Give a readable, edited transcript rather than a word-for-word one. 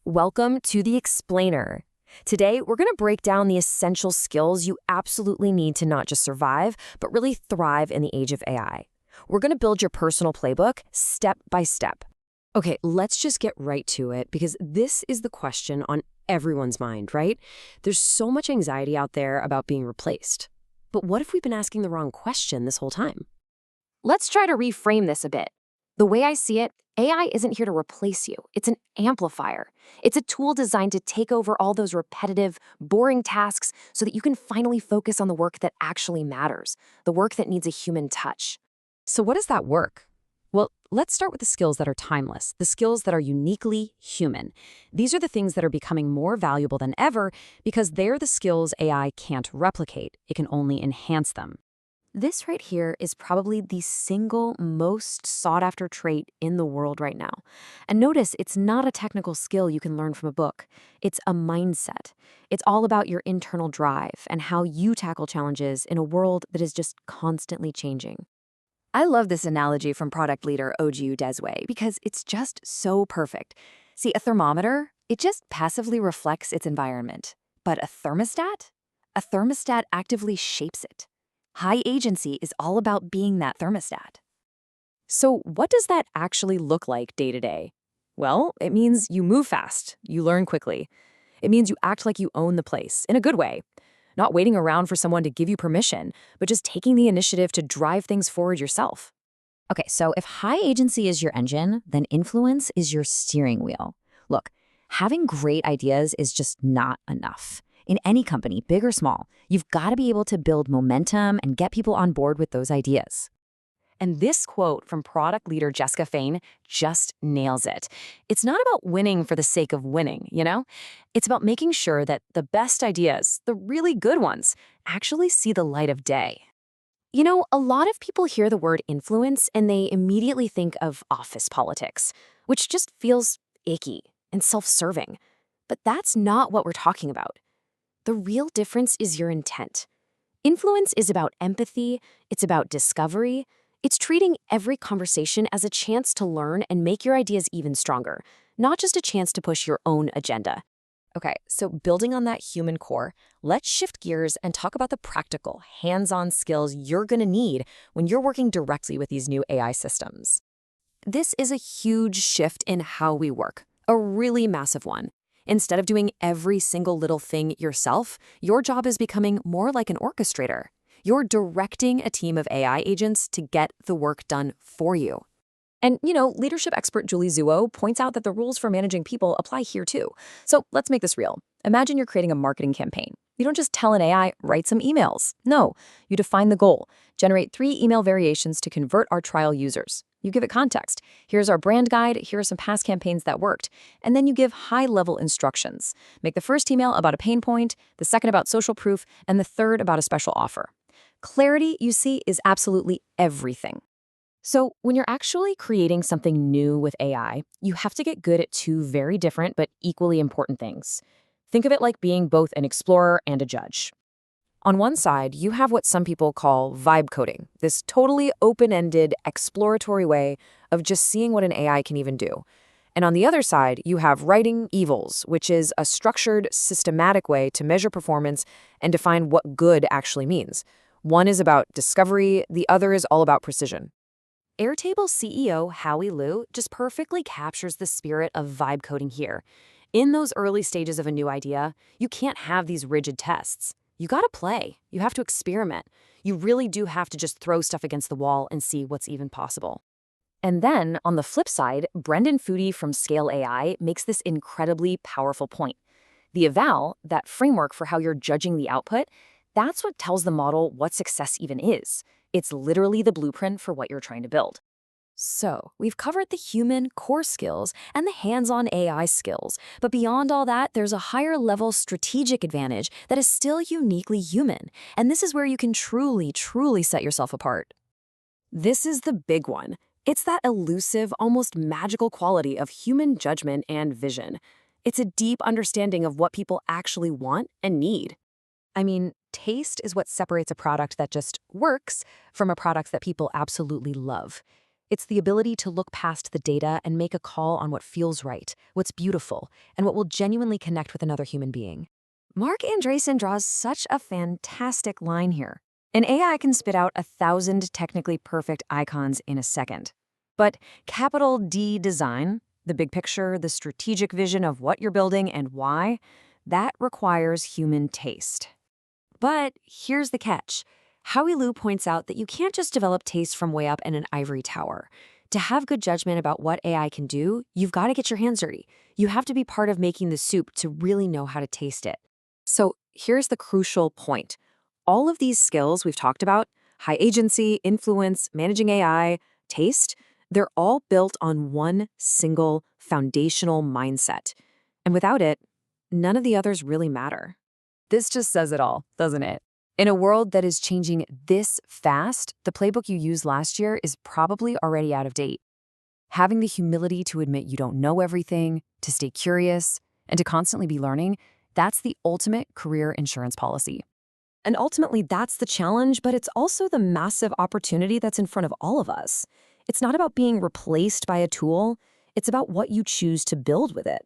Welcome to The Explainer. Today, we're going to break down the essential skills you absolutely need to not just survive, but really thrive in the age of AI. We're going to build your personal playbook step by step. Okay, let's just get right to it because this is the question on everyone's mind, right? There's so much anxiety out there about being replaced. But what if we've been asking the wrong question this whole time? Let's try to reframe this a bit. The way I see it, AI isn't here to replace you. It's an amplifier. It's a tool designed to take over all those repetitive, boring tasks so that you can finally focus on the work that actually matters, the work that needs a human touch. So what does that work? Well, let's start with the skills that are timeless, the skills that are uniquely human. These are the things that are becoming more valuable than ever because they're the skills AI can't replicate. It can only enhance them. This right here is probably the single most sought-after trait in the world right now. And notice, it's not a technical skill you can learn from a book. It's a mindset. It's all about your internal drive and how you tackle challenges in a world that is just constantly changing. I love this analogy from product leader Ojiu Desway because it's just so perfect. See, a thermometer, it just passively reflects its environment. But a thermostat? A thermostat actively shapes it. High agency is all about being that thermostat. So what does that actually look like day to day? Well, it means you move fast, you learn quickly. It means you act like you own the place, in a good way. Not waiting around for someone to give you permission, but just taking the initiative to drive things forward yourself. Okay, so if high agency is your engine, then influence is your steering wheel. Look, having great ideas is just not enough. In any company, big or small, you've got to be able to build momentum and get people on board with those ideas. And this quote from product leader Jessica Fain just nails it. It's not about winning for the sake of winning, you know? It's about making sure that the best ideas, the really good ones, actually see the light of day. You know, a lot of people hear the word influence and they immediately think of office politics, which just feels icky and self-serving. But that's not what we're talking about. The real difference is your intent. Influence is about empathy, it's about discovery, it's treating every conversation as a chance to learn and make your ideas even stronger, not just a chance to push your own agenda. Okay, so building on that human core, let's shift gears and talk about the practical, hands-on skills you're going to need when you're working directly with these new AI systems. This is a huge shift in how we work, a really massive one. Instead of doing every single little thing yourself, your job is becoming more like an orchestrator. You're directing a team of AI agents to get the work done for you. And, leadership expert Julie Zuo points out that the rules for managing people apply here too. So let's make this real. Imagine you're creating a marketing campaign. You don't just tell an AI, write some emails. No, you define the goal. Generate 3 email variations to convert our trial users. You give it context. Here's our brand guide. Here are some past campaigns that worked. And then you give high-level instructions. Make the first email about a pain point, the second about social proof, and the third about a special offer. Clarity, you see, is absolutely everything. So when you're actually creating something new with AI, you have to get good at 2 very different but equally important things. Think of it like being both an explorer and a judge. On one side, you have what some people call vibe coding, this totally open-ended, exploratory way of just seeing what an AI can even do. And on the other side, you have writing evils, which is a structured, systematic way to measure performance and define what good actually means. One is about discovery, the other is all about precision. Airtable's CEO, Howie Liu, just perfectly captures the spirit of vibe coding here. In those early stages of a new idea, you can't have these rigid tests. You gotta play. You have to experiment. You really do have to just throw stuff against the wall and see what's even possible. And then, on the flip side, Brendan Foodie from Scale AI makes this incredibly powerful point. The eval, that framework for how you're judging the output, that's what tells the model what success even is. It's literally the blueprint for what you're trying to build. So, we've covered the human core skills and the hands-on AI skills, but beyond all that, there's a higher-level strategic advantage that is still uniquely human, and this is where you can truly set yourself apart. This is the big one. It's that elusive, almost magical quality of human judgment and vision. It's a deep understanding of what people actually want and need. I mean, taste is what separates a product that just works from a product that people absolutely love. It's the ability to look past the data and make a call on what feels right, what's beautiful, and what will genuinely connect with another human being. Mark Andreessen draws such a fantastic line here. An AI can spit out 1,000 technically perfect icons in a second. But capital D design, the big picture, the strategic vision of what you're building and why, that requires human taste. But here's the catch. Howie Liu points out that you can't just develop taste from way up in an ivory tower. To have good judgment about what AI can do, you've got to get your hands dirty. You have to be part of making the soup to really know how to taste it. So here's the crucial point. All of these skills we've talked about, high agency, influence, managing AI, taste, they're all built on one single foundational mindset. And without it, none of the others really matter. This just says it all, doesn't it? In a world that is changing this fast, the playbook you used last year is probably already out of date. Having the humility to admit you don't know everything, to stay curious, and to constantly be learning, that's the ultimate career insurance policy. And ultimately, that's the challenge, but it's also the massive opportunity that's in front of all of us. It's not about being replaced by a tool, it's about what you choose to build with it.